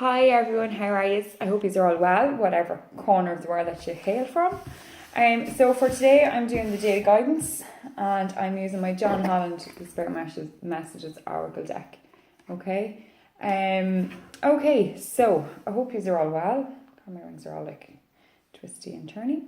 Hi everyone, how are you? I hope you're all well, whatever corner of the world that you hail from. So for today I'm doing the daily guidance and I'm using my John Holland Spirit Messages Oracle deck. Okay. Okay, so I hope you're all well. My rings are all like twisty and turny.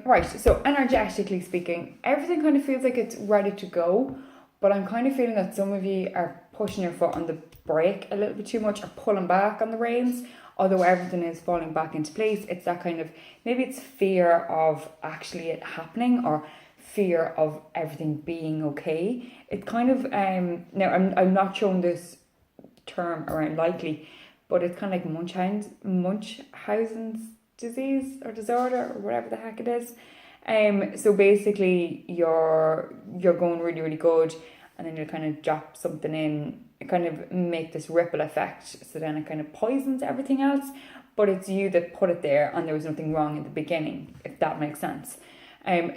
Right, so energetically speaking, everything kind of feels like it's ready to go, but I'm kind of feeling that some of you are pushing your foot on the brake a little bit too much or pulling back on the reins, although everything is falling back into place. It's that kind of, maybe it's fear of actually it happening or fear of everything being okay. It kind of, now I'm not showing this term around lightly, but it's kind of like Munchausen's disease or disorder or whatever the heck it is. So basically you're going really, really good, and then you kind of drop something in, it kind of make this ripple effect, so then it kind of poisons everything else, but it's you that put it there and there was nothing wrong in the beginning, if that makes sense.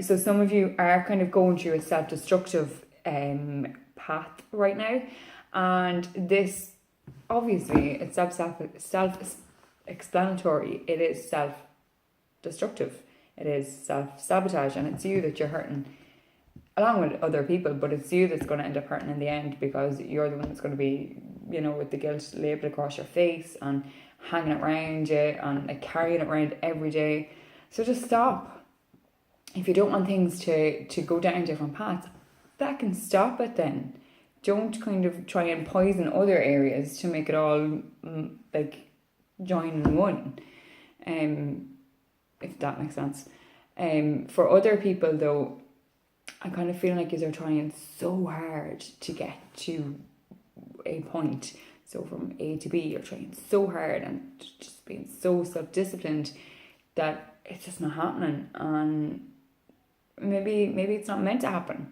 So some of you are kind of going through a self-destructive path right now, and this, obviously, it's self-explanatory. It is self-destructive. It is self-sabotage, and it's you that you're hurting along with other people, but it's you that's going to end up hurting in the end, because you're the one that's going to be, with the guilt labelled across your face and hanging around you and like carrying it around every day. So just stop. If you don't want things to go down different paths, that can stop it then. Don't kind of try and poison other areas to make it all like join in one. If that makes sense. For other people though, I'm kind of feeling like you're trying so hard to get to a point. So from A to B, you're trying so hard and just being so self-disciplined that it's just not happening. And maybe it's not meant to happen.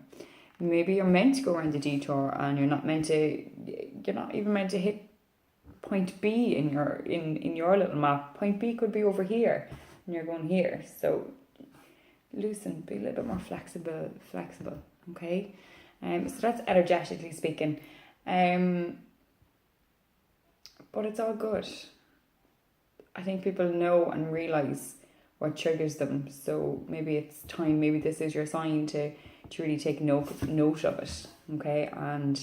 Maybe you're meant to go around the detour, and you're not even meant to hit point B in your little map. Point B could be over here, and you're going here. So loosen, be a little bit more flexible, okay? So that's energetically speaking. But it's all good. I think people know and realise what triggers them, so maybe it's time, maybe this is your sign to really take note of it, okay? And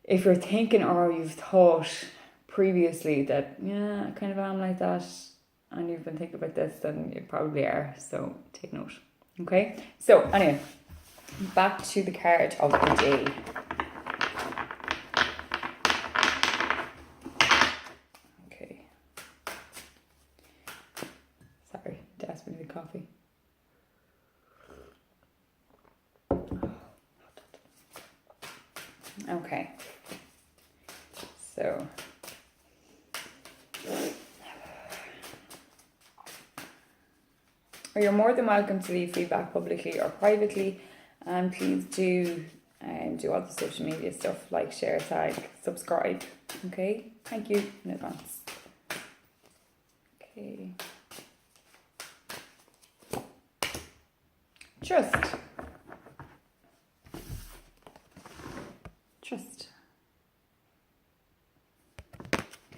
if you're thinking or you've thought previously that, yeah, I kind of am like that, and you've been thinking about this, then you probably are, so take note, okay? So anyway, back to the card of the day. Okay. Sorry, desperately need coffee. Okay. So you're more than welcome to leave feedback publicly or privately, and please do do all the social media stuff, like, share, tag, subscribe. Okay, thank you in advance. Okay. Trust.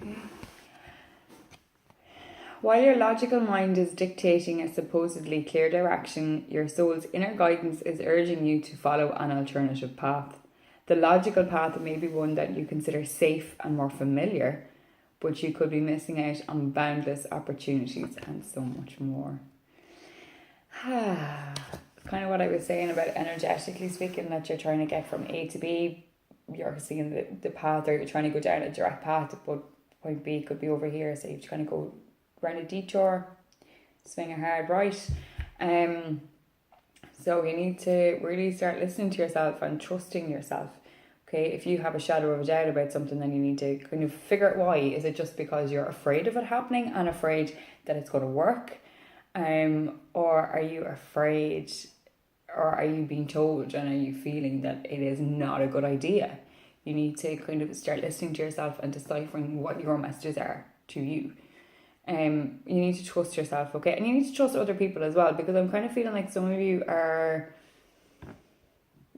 Okay. While your logical mind is dictating a supposedly clear direction, your soul's inner guidance is urging you to follow an alternative path. The logical path may be one that you consider safe and more familiar, but you could be missing out on boundless opportunities and so much more. Kind of what I was saying about energetically speaking, that you're trying to get from A to B. You're seeing the path, or you're trying to go down a direct path, but point B could be over here, so you're trying to go around a detour, swing a hard right. So you need to really start listening to yourself and trusting yourself. Okay, if you have a shadow of a doubt about something, then you need to kind of figure out why. Is it just because you're afraid of it happening and afraid that it's going to work? Or are you afraid, or are you being told and are you feeling that it is not a good idea? You need to kind of start listening to yourself and deciphering what your messages are to you. You need to trust yourself, okay? And you need to trust other people as well, because I'm kind of feeling like some of you are,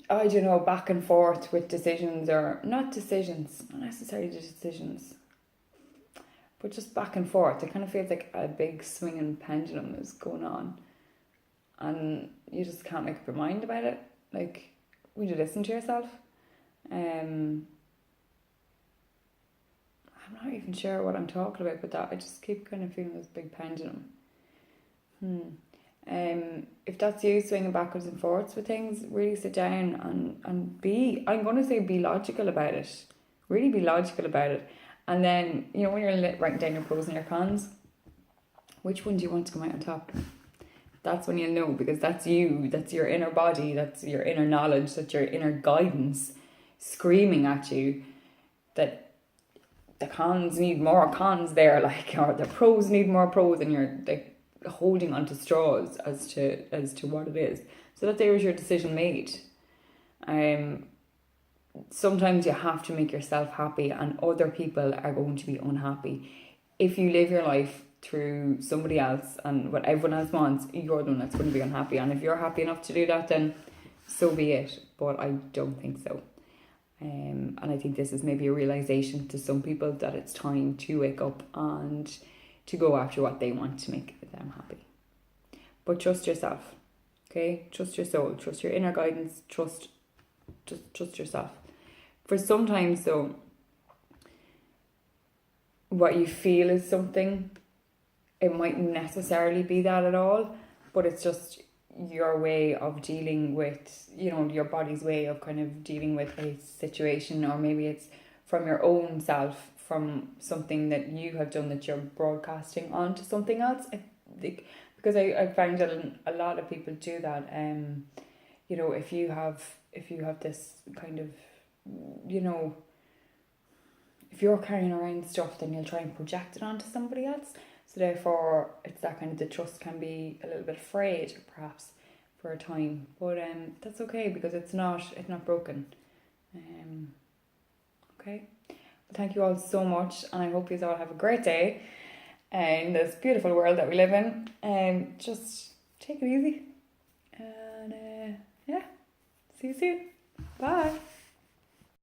I don't know, back and forth with decisions, or not necessarily decisions. but just back and forth. It kind of feels like a big swinging pendulum is going on, and you just can't make up your mind about it. Like, would you listen to yourself? I'm not even sure what I'm talking about, but that I just keep kind of feeling this big pendulum. If that's you swinging backwards and forwards with things, really sit down and be, I'm going to say be logical about it. Really be logical about it. And then, you know, when you're writing down your pros and your cons, which one do you want to come out on top? That's when you'll know, because that's you, that's your inner body, that's your inner knowledge, that's your inner guidance screaming at you that the cons need more cons there, like, or the pros need more pros, and you're like holding onto straws as to what it is. So that there is your decision made. Sometimes you have to make yourself happy, and other people are going to be unhappy. If you live your life through somebody else and what everyone else wants, you're the one that's going to be unhappy. And if you're happy enough to do that, then so be it. But I don't think so. And I think this is maybe a realization to some people that it's time to wake up and to go after what they want to make them happy. But trust yourself, okay? Trust your soul, trust your inner guidance, trust yourself. For sometimes though, what you feel is something, it mightn't necessarily be that at all, but it's just your way of dealing with, you know, your body's way of kind of dealing with a situation, or maybe it's from your own self, from something that you have done that you're broadcasting onto something else. I think, because I find that a lot of people do that. You know, if you have this kind of, you know, if you're carrying around stuff, then you'll try and project it onto somebody else. So therefore, it's that kind of, the trust can be a little bit frayed, perhaps, for a time. But that's okay, because it's not broken. Okay. Well, thank you all so much, and I hope you all have a great day in this beautiful world that we live in. Just take it easy, and yeah, see you soon. Bye.